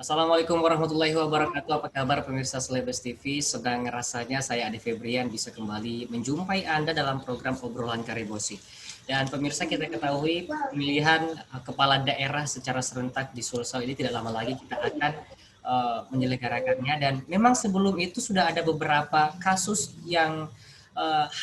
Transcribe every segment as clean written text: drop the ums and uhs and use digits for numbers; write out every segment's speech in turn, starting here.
Assalamualaikum warahmatullahi wabarakatuh. Apa kabar pemirsa Selebes TV? Sedang rasanya saya Ade Febrian bisa kembali menjumpai Anda dalam program obrolan Karebosi. Dan pemirsa, kita ketahui pemilihan kepala daerah secara serentak di Sulsel ini tidak lama lagi kita akan menyelenggarakannya, dan memang sebelum itu sudah ada beberapa kasus yang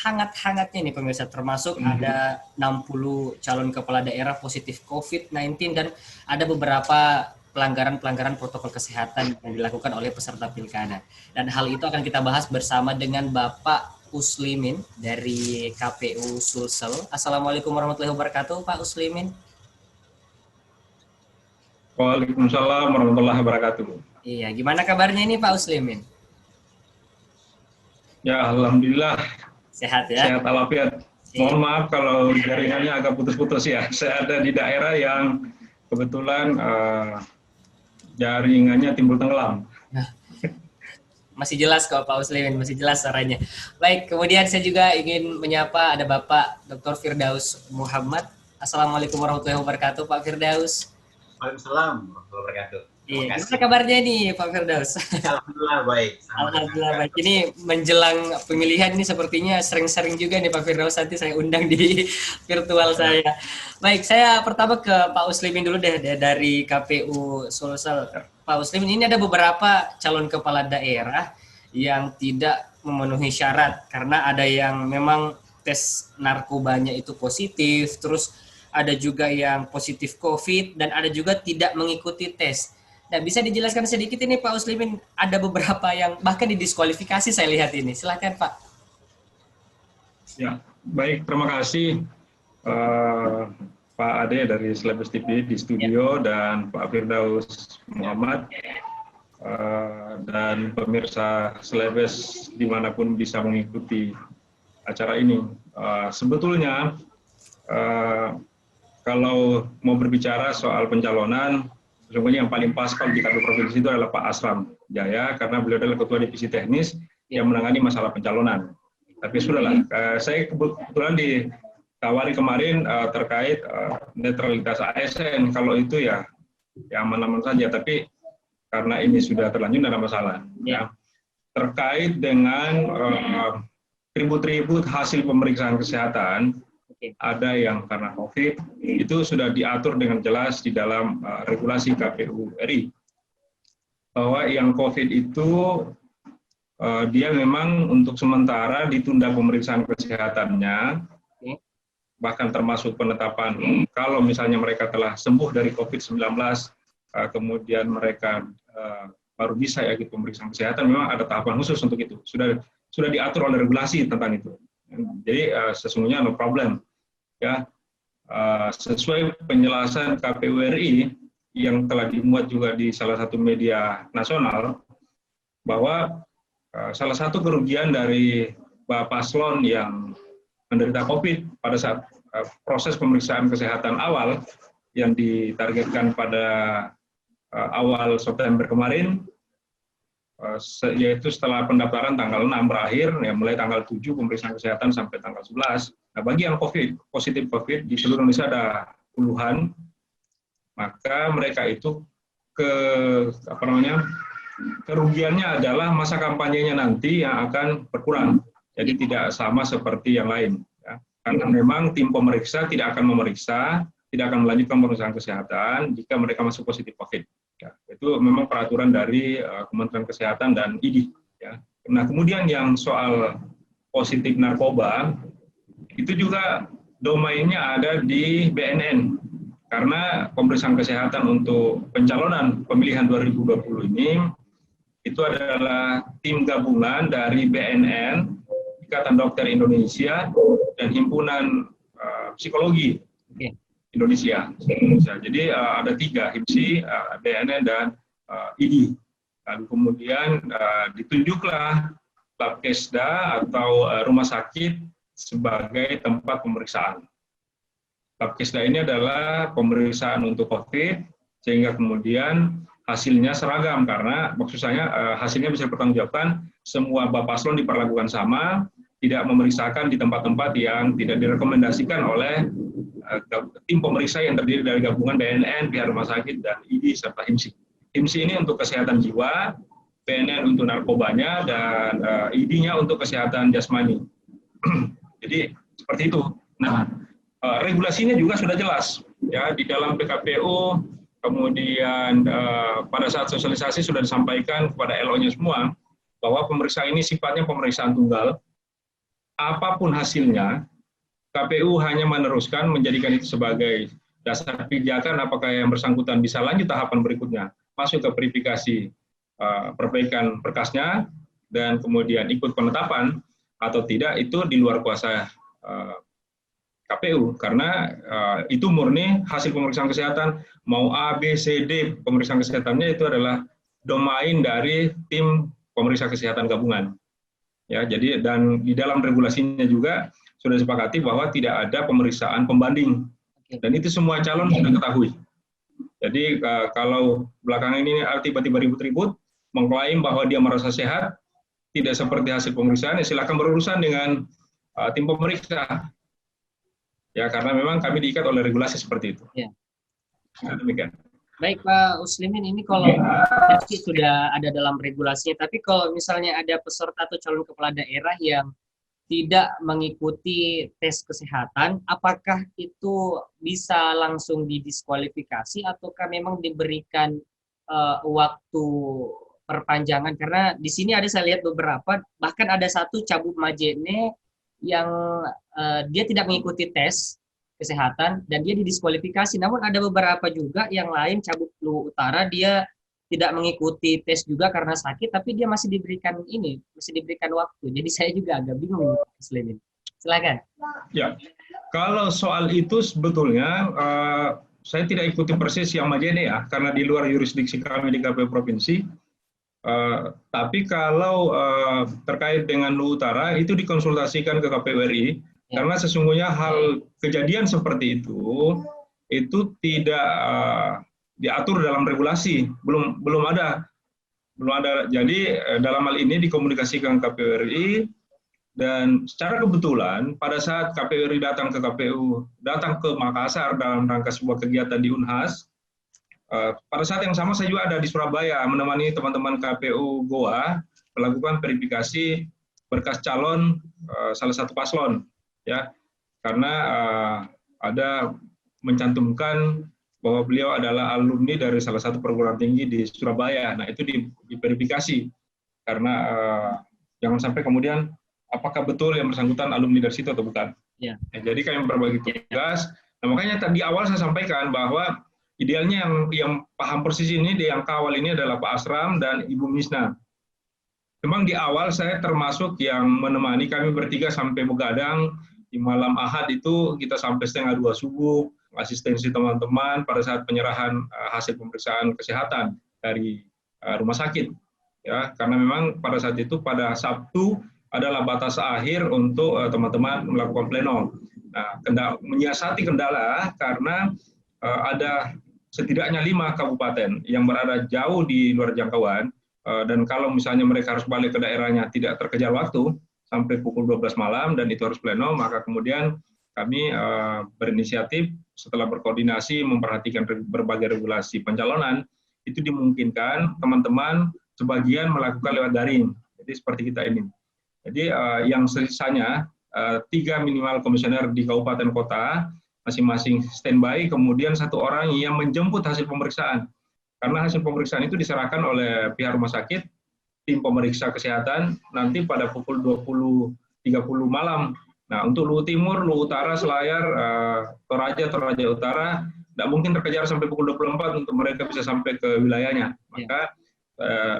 hangat-hangatnya nih pemirsa, termasuk ada 60 calon kepala daerah positif COVID-19 dan ada beberapa pelanggaran-pelanggaran protokol kesehatan yang dilakukan oleh peserta pilkada. Dan hal itu akan kita bahas bersama dengan Bapak Uslimin dari KPU Sulsel. Assalamualaikum warahmatullahi wabarakatuh, Pak Uslimin. Waalaikumsalam warahmatullahi wabarakatuh. Iya, gimana kabarnya ini Pak Uslimin? Ya, alhamdulillah. Sehat ya? Sehat walafiat. Mohon maaf kalau jaringannya agak putus-putus ya. Saya ada di daerah yang kebetulan jaringannya timbul tenggelam. Masih jelas kok Pak Uslimin, masih jelas suaranya. Baik, kemudian saya juga ingin menyapa ada Bapak Dr. Firdaus Muhammad. Assalamualaikum warahmatullahi wabarakatuh, Pak Firdaus. Waalaikumsalam warahmatullahi wabarakatuh. Iya, gimana kabarnya nih Pak Firdaus? Alhamdulillah baik. Alhamdulillah baik. Ini menjelang pemilihan ini sepertinya sering-sering juga nih Pak Firdaus, nanti saya undang di virtual saya. Baik, saya pertama ke Pak Uslimin dulu deh dari KPU Sulsel. Pak Uslimin, ini ada beberapa calon kepala daerah yang tidak memenuhi syarat karena ada yang memang tes narkobanya itu positif, terus ada juga yang positif COVID, dan ada juga tidak mengikuti tes. Nah, bisa dijelaskan sedikit ini Pak Uslimin, ada beberapa yang bahkan didiskualifikasi saya lihat ini. Silakan Pak. Ya, baik, terima kasih Pak Ade dari Selebes TV di studio dan Pak Firdaus Muhammad dan pemirsa Selebes dimanapun bisa mengikuti acara ini. Sebetulnya kalau mau berbicara soal pencalonan, sesungguhnya yang paling pas kalau di KPU Provinsi itu adalah Pak Asram Jaya, karena beliau adalah Ketua Divisi Teknis yang menangani masalah pencalonan. Tapi sudahlah, saya kebetulan ditawari kemarin terkait netralitas ASN, kalau itu ya aman-aman saja, tapi karena ini sudah terlanjur tidak ada masalah. Ya. Terkait dengan ribut-ribut hasil pemeriksaan kesehatan, ada yang karena COVID, itu sudah diatur dengan jelas di dalam regulasi KPU RI. Bahwa yang COVID itu dia memang untuk sementara ditunda pemeriksaan kesehatannya, bahkan termasuk penetapan kalau misalnya mereka telah sembuh dari COVID-19, kemudian mereka baru bisa ya gitu pemeriksaan kesehatan, memang ada tahapan khusus untuk itu. Sudah diatur oleh regulasi tentang itu. Jadi sesungguhnya no problem. Ya, sesuai penjelasan KPU RI yang telah dimuat juga di salah satu media nasional, bahwa salah satu kerugian dari Bapak Paslon yang menderita COVID pada saat proses pemeriksaan kesehatan awal yang ditargetkan pada awal September kemarin, yaitu setelah pendaftaran tanggal 6 berakhir, ya mulai tanggal 7 pemeriksaan kesehatan sampai tanggal 11. Nah, bagi yang positif COVID di seluruh Indonesia ada puluhan, maka mereka itu kerugiannya adalah masa kampanyenya nanti yang akan berkurang. Jadi tidak sama seperti yang lain. Ya. Karena memang tim pemeriksa tidak akan memeriksa, tidak akan melanjutkan pemeriksaan kesehatan jika mereka masuk positif COVID. Ya, itu memang peraturan dari Kementerian Kesehatan dan ID. Ya. Nah, kemudian yang soal positif narkoba, itu juga domainnya ada di BNN. Karena pemeriksaan kesehatan untuk pencalonan pemilihan 2020 ini, itu adalah tim gabungan dari BNN, Ikatan Dokter Indonesia, dan Himpunan Psikologi Indonesia. Jadi ada 3, HIPSI, BNN, dan ID. Lalu kemudian ditunjuklah Labkesda atau rumah sakit sebagai tempat pemeriksaan. Labkesda ini adalah pemeriksaan untuk COVID, sehingga kemudian hasilnya seragam, karena maksud saya hasilnya bisa dipertanggungjawabkan, semua Bapaslon diperlakukan sama, tidak memeriksakan di tempat-tempat yang tidak direkomendasikan oleh tim pemeriksa yang terdiri dari gabungan BNN, pihak rumah sakit, dan ID serta HIMSI. IMSI ini untuk kesehatan jiwa, PNN untuk narkobanya, dan ID-nya untuk kesehatan jasmani. Jadi seperti itu. Nah, regulasinya juga sudah jelas ya di dalam PKPU. Kemudian pada saat sosialisasi sudah disampaikan kepada LO-nya semua bahwa pemeriksaan ini sifatnya pemeriksaan tunggal. Apapun hasilnya, KPU hanya meneruskan menjadikan itu sebagai dasar pijakan apakah yang bersangkutan bisa lanjut tahapan berikutnya, masuk ke verifikasi perbaikan berkasnya, dan kemudian ikut penetapan atau tidak, itu di luar kuasa KPU, karena itu murni hasil pemeriksaan kesehatan, mau A, B, C, D, pemeriksaan kesehatannya itu adalah domain dari tim pemeriksa kesehatan gabungan. Ya, jadi dan di dalam regulasinya juga sudah disepakati bahwa tidak ada pemeriksaan pembanding, dan itu semua calon sudah ketahui. Jadi kalau belakangan ini tiba-tiba ribut-ribut mengklaim bahwa dia merasa sehat, tidak seperti hasil pemeriksaan, ya silakan berurusan dengan tim pemeriksa. Ya, karena memang kami diikat oleh regulasi seperti itu. Ya. Nah, demikian. Baik Pak Uslimin, ini kalau sudah ada dalam regulasinya, tapi kalau misalnya ada peserta atau calon kepala daerah yang tidak mengikuti tes kesehatan, apakah itu bisa langsung didiskualifikasi ataukah memang diberikan waktu perpanjangan? Karena di sini ada saya lihat beberapa, bahkan ada satu Cabub Majene yang dia tidak mengikuti tes kesehatan dan dia didiskualifikasi. Namun ada beberapa juga yang lain, Cabub Luwu Utara, dia tidak mengikuti tes juga karena sakit, tapi dia masih diberikan waktu. Jadi saya juga agak bingung ini. Silakan. Ya, kalau soal itu sebetulnya saya tidak ikuti persis yang Majene ya, karena di luar yurisdiksi kami di KPU provinsi. Tapi kalau terkait dengan Luwu Utara itu dikonsultasikan ke KPU RI, karena sesungguhnya hal kejadian seperti itu tidak diatur dalam regulasi, belum ada. Jadi dalam hal ini dikomunikasikan KPU RI, dan secara kebetulan pada saat KPU RI datang ke Makassar dalam rangka sebuah kegiatan di Unhas, pada saat yang sama saya juga ada di Surabaya menemani teman-teman KPU Goa melakukan verifikasi berkas calon salah satu paslon, ya, karena ada mencantumkan bahwa beliau adalah alumni dari salah satu perguruan tinggi di Surabaya. Nah, itu diverifikasi karena jangan sampai kemudian apakah betul yang bersangkutan alumni dari situ atau bukan. Ya. Jadi kami berbagi tugas. Nah, makanya tadi awal saya sampaikan bahwa idealnya yang paham persis ini, yang kawal ini adalah Pak Asram dan Ibu Misna. Memang di awal saya termasuk yang menemani, kami bertiga sampai begadang. Di malam Ahad itu kita sampai 1:30 subuh, asistensi teman-teman pada saat penyerahan hasil pemeriksaan kesehatan dari rumah sakit. Ya, karena memang pada saat itu, pada Sabtu adalah batas akhir untuk teman-teman melakukan pleno. Nah, menyiasati kendala karena ada setidaknya 5 kabupaten yang berada jauh di luar jangkauan, dan kalau misalnya mereka harus balik ke daerahnya tidak terkejar waktu sampai pukul 12 malam dan itu harus pleno, maka kemudian kami berinisiatif setelah berkoordinasi memperhatikan berbagai regulasi pencalonan, itu dimungkinkan teman-teman sebagian melakukan lewat daring. Jadi seperti kita ini. Jadi yang sisanya 3 minimal komisioner di kabupaten kota masing-masing standby, kemudian 1 orang yang menjemput hasil pemeriksaan. Karena hasil pemeriksaan itu diserahkan oleh pihak rumah sakit, tim pemeriksa kesehatan, nanti pada pukul 20.30 malam. Nah, untuk Luwu Timur, Luwu Utara, Selayar, Toraja Utara, tidak mungkin terkejar sampai pukul 24 untuk mereka bisa sampai ke wilayahnya. Maka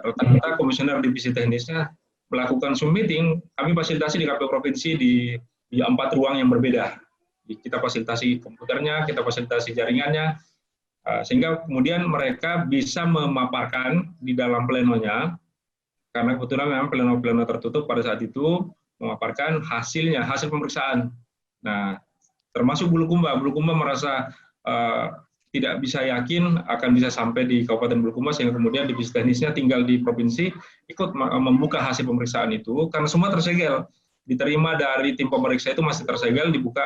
rata-rata komisioner divisi teknisnya melakukan Zoom meeting, kami fasilitasi di KPU Provinsi di 4 ruang yang berbeda. Kita fasilitasi komputernya, kita fasilitasi jaringannya, sehingga kemudian mereka bisa memaparkan di dalam plenonya, karena kebetulan memang pleno-pleno tertutup pada saat itu, memaparkan hasil pemeriksaan. Nah, termasuk Bulukumba merasa tidak bisa yakin akan bisa sampai di Kabupaten Bulukumba, sehingga kemudian divisi teknisnya tinggal di provinsi ikut membuka hasil pemeriksaan itu, karena semua tersegel. Diterima dari tim pemeriksa itu masih tersegel, dibuka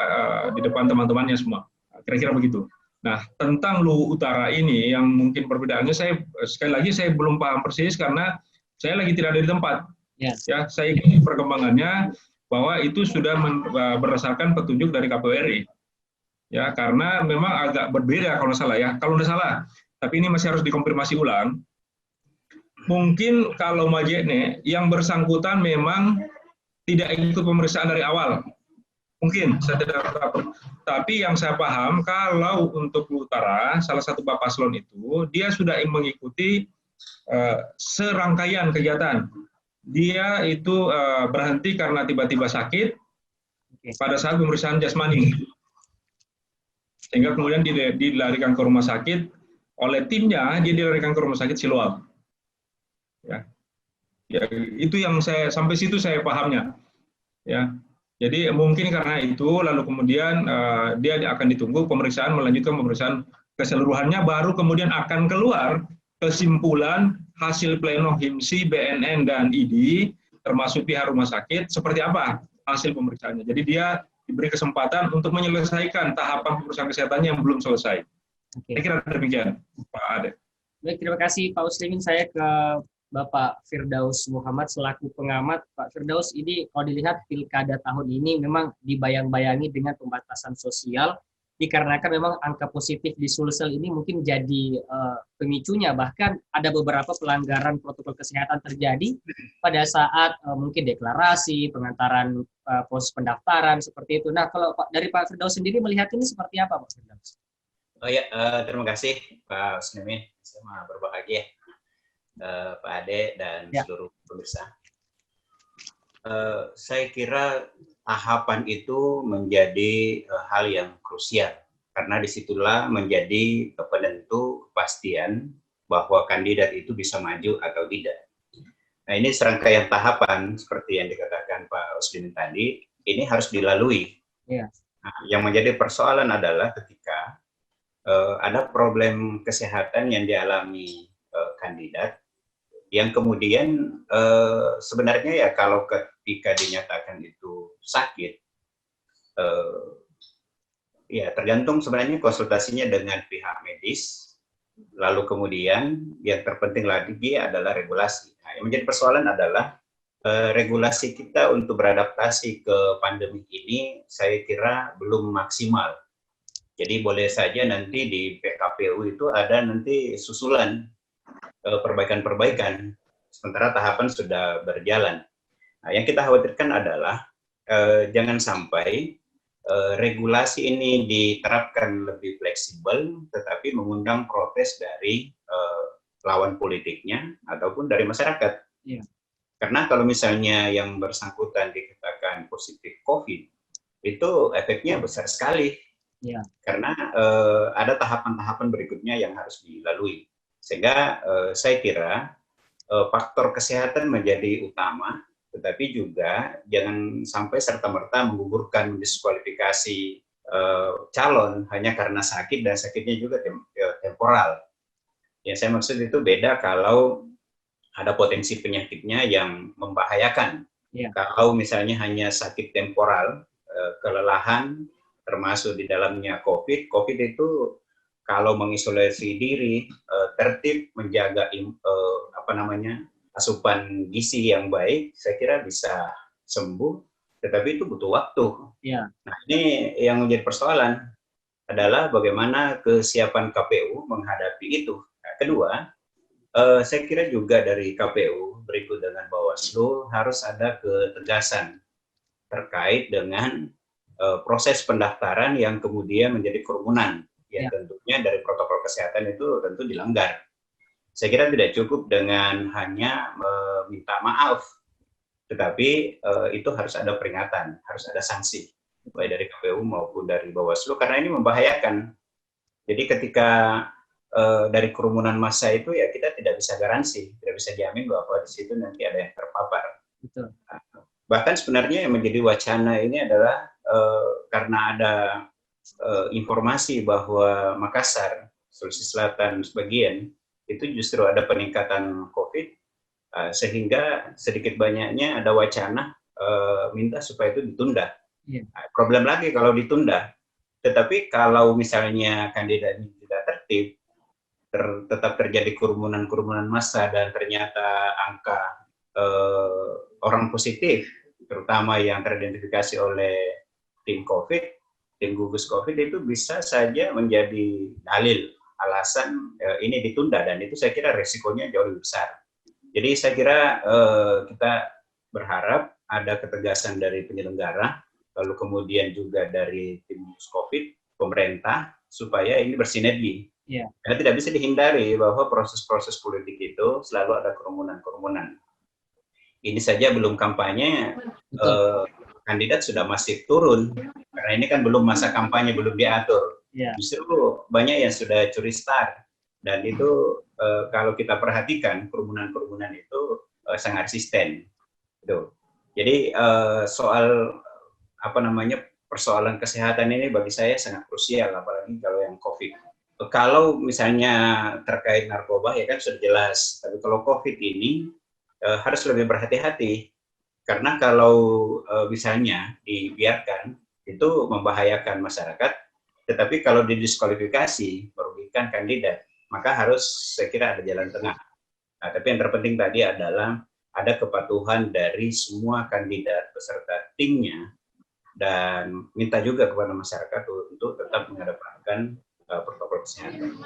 di depan teman-temannya semua. Kira-kira begitu. Nah, tentang Luwu Utara ini yang mungkin perbedaannya sekali lagi saya belum paham persis karena saya lagi tidak ada di tempat. Ya, saya ikuti perkembangannya bahwa itu sudah berdasarkan petunjuk dari KPU RI. Ya, karena memang agak berbeda kalau nggak salah ya. Kalau nggak salah, tapi ini masih harus dikonfirmasi ulang. Mungkin kalau Majene yang bersangkutan memang tidak ikut pemeriksaan dari awal. Mungkin, saya tidak tahu. Tapi yang saya paham, kalau untuk Utara, salah satu Pak Paslon itu, dia sudah mengikuti serangkaian kegiatan. Dia itu berhenti karena tiba-tiba sakit pada saat pemeriksaan jasmani. Sehingga kemudian dilarikan ke rumah sakit, oleh timnya, dia dilarikan ke rumah sakit Siloam. Ya. Ya, itu yang sampai situ saya pahamnya. Ya. Jadi mungkin karena itu lalu kemudian dia akan ditunggu melanjutkan pemeriksaan keseluruhannya, baru kemudian akan keluar kesimpulan hasil pleno HIMSI, BNN dan ID termasuk pihak rumah sakit seperti apa hasil pemeriksaannya. Jadi dia diberi kesempatan untuk menyelesaikan tahapan pemeriksaan kesehatannya yang belum selesai. Saya kira demikian, Pak Ade. Baik, terima kasih Pak Uslimin. Saya ke Bapak Firdaus Muhammad selaku pengamat. Pak Firdaus, ini kalau dilihat pilkada tahun ini memang dibayang-bayangi dengan pembatasan sosial, dikarenakan memang angka positif di Sulsel ini mungkin jadi pemicunya. Bahkan ada beberapa pelanggaran protokol kesehatan terjadi pada saat mungkin deklarasi, pengantaran proses pendaftaran, seperti itu. Nah, kalau dari Pak Firdaus sendiri melihat ini seperti apa, Pak Firdaus? Oh ya, terima kasih Pak Uslimin. Sama berbahagia. Pak Ade dan seluruh pemirsa. Saya kira tahapan itu menjadi hal yang krusial karena disitulah menjadi penentu kepastian bahwa kandidat itu bisa maju atau tidak. Nah, ini serangkaian tahapan seperti yang dikatakan Pak Uslimin tadi, ini harus dilalui. Nah, yang menjadi persoalan adalah ketika ada problem kesehatan yang dialami kandidat, yang kemudian sebenarnya ya kalau ketika dinyatakan itu sakit, ya tergantung sebenarnya konsultasinya dengan pihak medis, lalu kemudian yang terpenting lagi adalah regulasi. Nah, yang menjadi persoalan adalah regulasi kita untuk beradaptasi ke pandemi ini saya kira belum maksimal. Jadi boleh saja nanti di PKPU itu ada nanti susulan perbaikan-perbaikan, sementara tahapan sudah berjalan. Nah, yang kita khawatirkan adalah jangan sampai regulasi ini diterapkan lebih fleksibel, tetapi mengundang protes dari lawan politiknya ataupun dari masyarakat. Karena kalau misalnya yang bersangkutan dikatakan positif COVID, itu efeknya besar sekali. Karena ada tahapan-tahapan berikutnya yang harus dilalui. Sehingga saya kira faktor kesehatan menjadi utama, tetapi juga jangan sampai serta-merta menggugurkan, mendiskualifikasi calon hanya karena sakit, dan sakitnya juga temporal. Yang saya maksud itu beda kalau ada potensi penyakitnya yang membahayakan. Kalau misalnya hanya sakit temporal, kelelahan, termasuk di dalamnya COVID itu kalau mengisolasi diri, tertib, menjaga asupan gizi yang baik, saya kira bisa sembuh, tetapi itu butuh waktu. Nah, ini yang menjadi persoalan adalah bagaimana kesiapan KPU menghadapi itu. Nah, kedua, saya kira juga dari KPU berikut dengan Bawaslu harus ada ketegasan terkait dengan proses pendaftaran yang kemudian menjadi kerumunan. Ya, tentunya dari protokol kesehatan itu tentu dilanggar. Saya kira tidak cukup dengan hanya meminta maaf, tetapi itu harus ada peringatan, harus ada sanksi, baik dari KPU maupun dari Bawaslu, karena ini membahayakan. Jadi ketika dari kerumunan massa itu ya kita tidak bisa garansi, tidak bisa jamin bahwa di situ nanti ada yang terpapar. Betul. Bahkan sebenarnya yang menjadi wacana ini adalah karena ada informasi bahwa Makassar, Sulawesi Selatan sebagian, itu justru ada peningkatan COVID, sehingga sedikit banyaknya ada wacana minta supaya itu ditunda. Problem lagi kalau ditunda, Tetapi kalau misalnya kandidat ini tidak tertib, tetap terjadi kerumunan massa dan ternyata angka orang positif, terutama yang teridentifikasi oleh tim COVID, tim gugus COVID itu bisa saja menjadi dalil alasan ini ditunda, dan itu saya kira resikonya jauh lebih besar. Jadi saya kira kita berharap ada ketegasan dari penyelenggara, lalu kemudian juga dari tim gugus COVID, pemerintah, supaya ini bersinergi. Yeah. Karena tidak bisa dihindari bahwa proses-proses politik itu selalu ada kerumunan-kerumunan. Ini saja belum kampanye, kandidat sudah masif turun, karena ini kan belum masa kampanye, belum diatur. Yeah. Justru banyak yang sudah curi start, dan itu kalau kita perhatikan kerumunan-kerumunan itu sangat resisten. Gitu. Jadi soal persoalan kesehatan ini bagi saya sangat krusial, apalagi kalau yang COVID. Kalau misalnya terkait narkoba ya kan sudah jelas, tapi kalau COVID ini harus lebih berhati-hati, karena kalau misalnya dibiarkan itu membahayakan masyarakat, tetapi kalau didiskualifikasi merugikan kandidat, maka harus saya kira ada jalan tengah. Nah, tapi yang terpenting tadi adalah ada kepatuhan dari semua kandidat beserta timnya, dan minta juga kepada masyarakat untuk tetap mengedepankan protokol kesehatan.